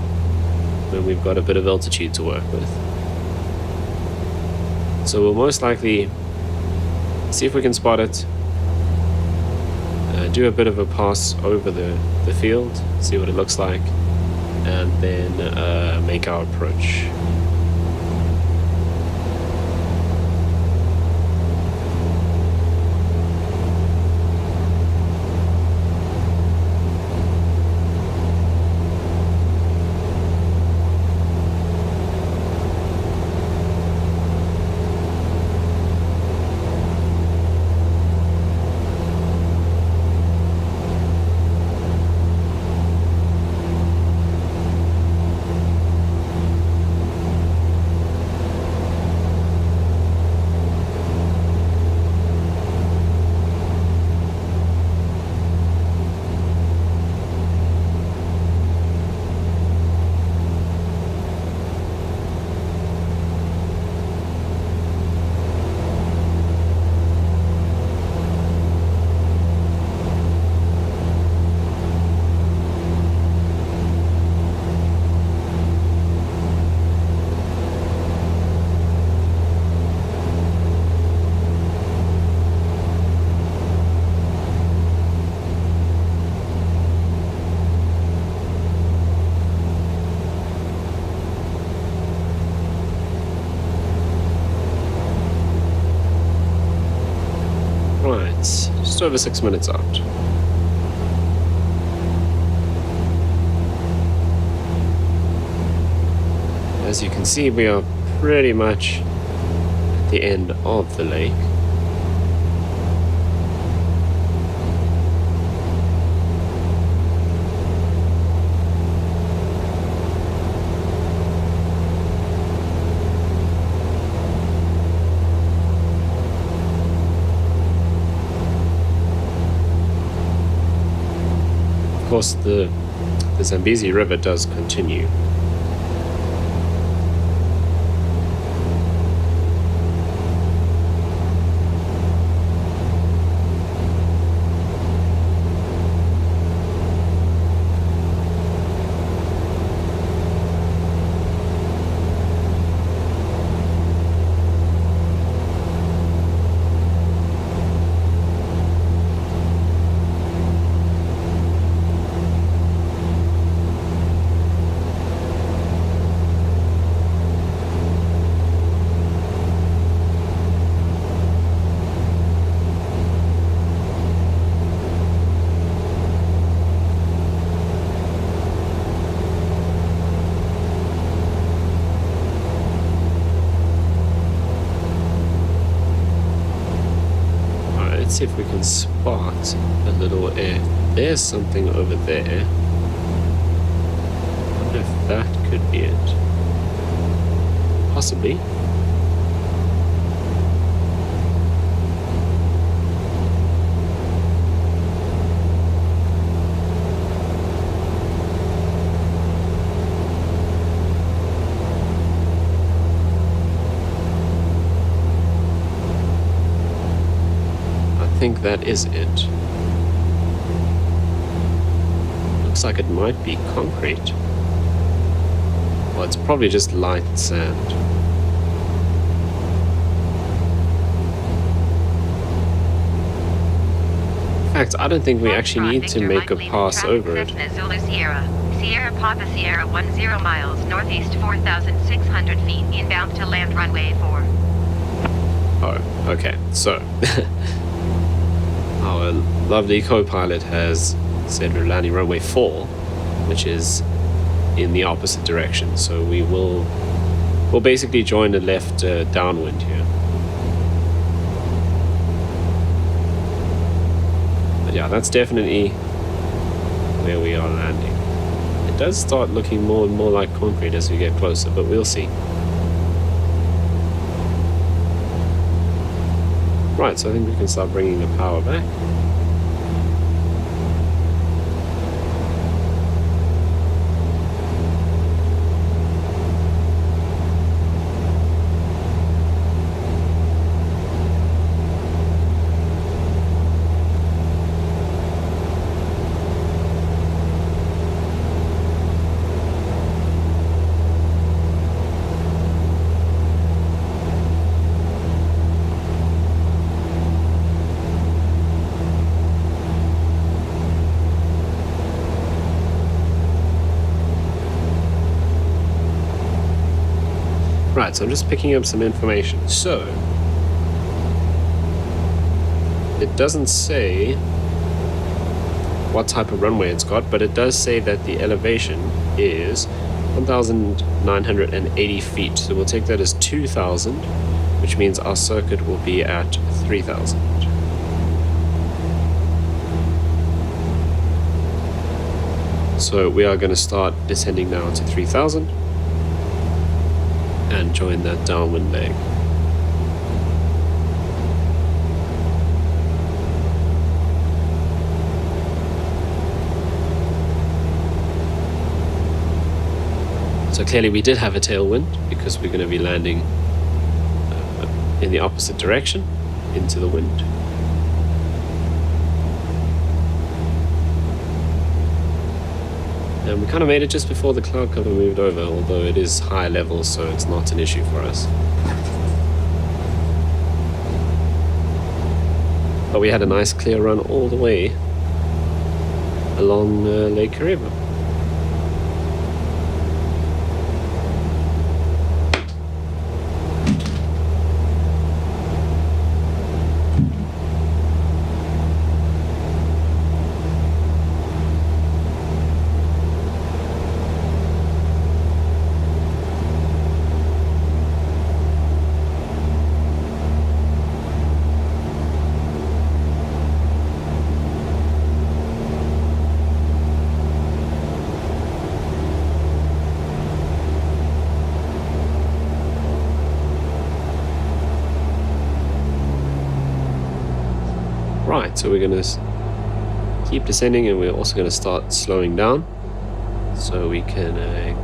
when we've got a bit of altitude to work with. So we'll most likely see if we can spot it, do a bit of a pass over the field, see what it looks like, and then make our approach. just over 6 minutes out. As you can see, we are pretty much at the end of the lake. Of course, the Zambezi River does continue. Let's see if we can spot a little air. There's something over there. I wonder if that could be it. Possibly. I think that is it. Looks like it might be concrete. Well, it's probably just light sand. In fact, I don't think we actually need to make a pass over it.
Cessna Zulu Sierra. Sierra Papa Sierra 10 miles northeast 4,600 feet inbound to land runway 4.
Oh, okay. So, our lovely co-pilot has said we're landing runway 4, which is in the opposite direction. So we'll basically join the left downwind here. But yeah, that's definitely where we are landing. It does start looking more and more like concrete as we get closer, but we'll see. Right, so I think we can start bringing the power back. Right, so I'm just picking up some information. So, it doesn't say what type of runway it's got, but it does say that the elevation is 1,980 feet. So we'll take that as 2,000, which means our circuit will be at 3,000. So we are going to start descending now to 3,000. And join that downwind leg. So clearly we did have a tailwind because we're going to be landing in the opposite direction into the wind. And we kind of made it just before the cloud cover moved over, although it is high level, so it's not an issue for us. But we had a nice clear run all the way along Lake Kariba. Right, so we're going to keep descending, and we're also going to start slowing down so we can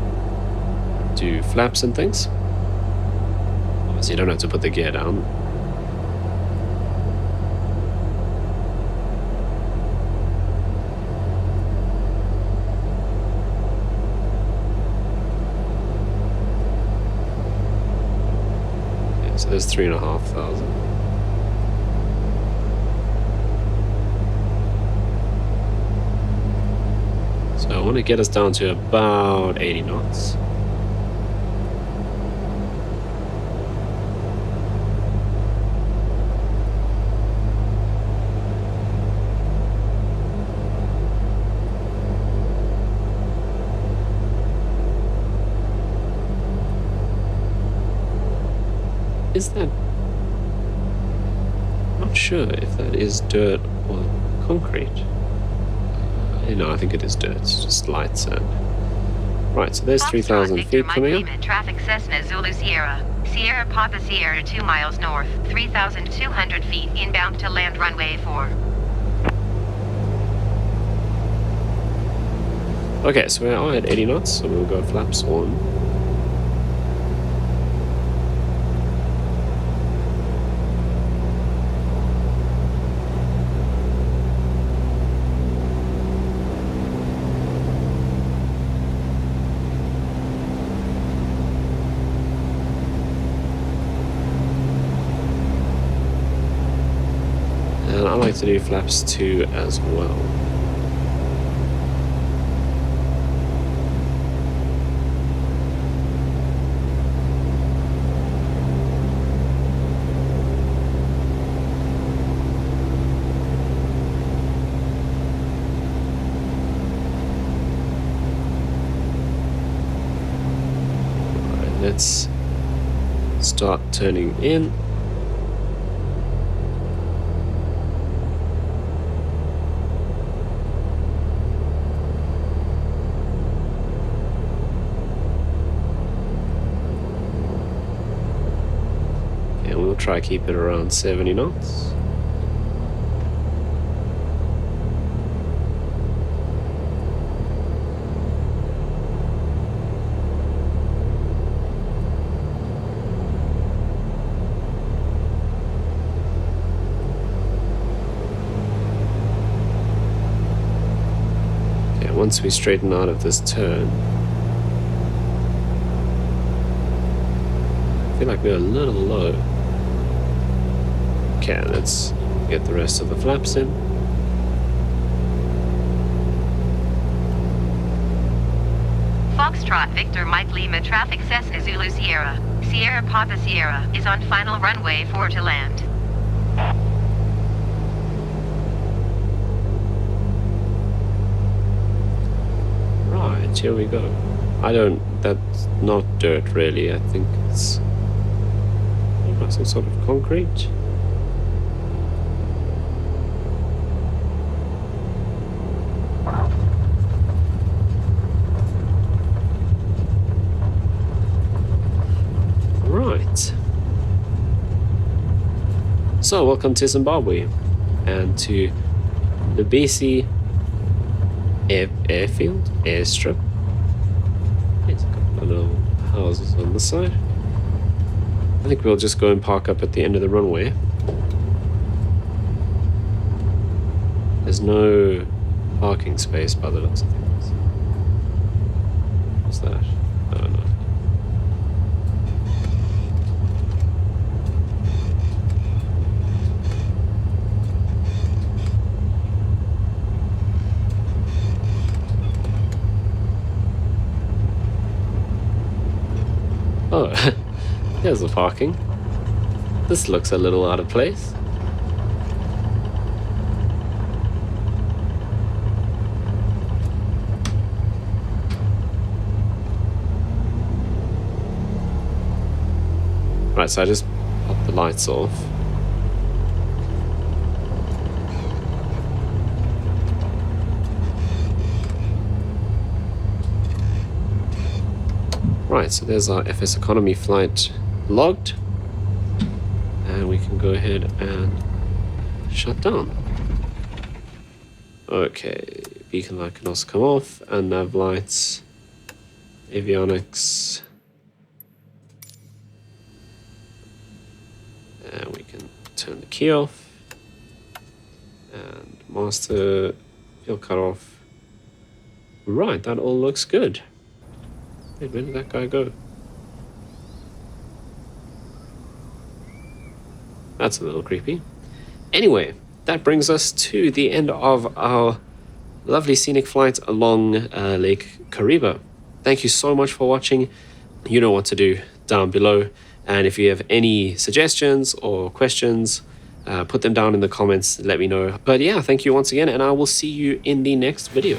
do flaps and things. Obviously you don't have to put the gear down. Yeah, so there's 3,500. So I want to get us down to about 80 knots. Is that... I'm not sure if that is dirt or concrete. No, I think it is dirt. It's just light sand. Right, so there's 3,000 feet coming up.
Traffic Cessna Zulu Sierra. Sierra Papa Sierra 2 miles north, 3,200 feet inbound to land runway 4.
Okay, so we are at 80 knots, so we'll go flaps on. And I like to do flaps 2 as well. Alright, let's start turning in. We'll try to keep it around 70 knots. Okay, once we straighten out of this turn, I feel like we're a little low. Okay, let's get the rest of the flaps in.
Foxtrot Victor Mike Lima Traffic Cessna Zulu Sierra. Sierra Papa Sierra is on final runway 4 to land.
Right, here we go. That's not dirt really, I think it's some sort of concrete. Right. So, welcome to Zimbabwe and to Mlibisi airstrip. There's a couple of little houses on the side. I think we'll just go and park up at the end of the runway. There's no parking space by the looks of things. What's that? Oh no. Oh, there's the parking. This looks a little out of place. Right, so I just popped the lights off. Right, so there's our FSEconomy flight logged, and we can go ahead and shut down. Okay, beacon light can also come off, and nav lights, avionics. And we can turn the key off. And master fuel cut off. Right, that all looks good. Wait, where did that guy go? That's a little creepy. Anyway, that brings us to the end of our lovely scenic flight along Lake Kariba. Thank you so much for watching. You know what to do down below. And if you have any suggestions or questions, put them down in the comments. Let me know. But yeah, thank you once again, and I will see you in the next video.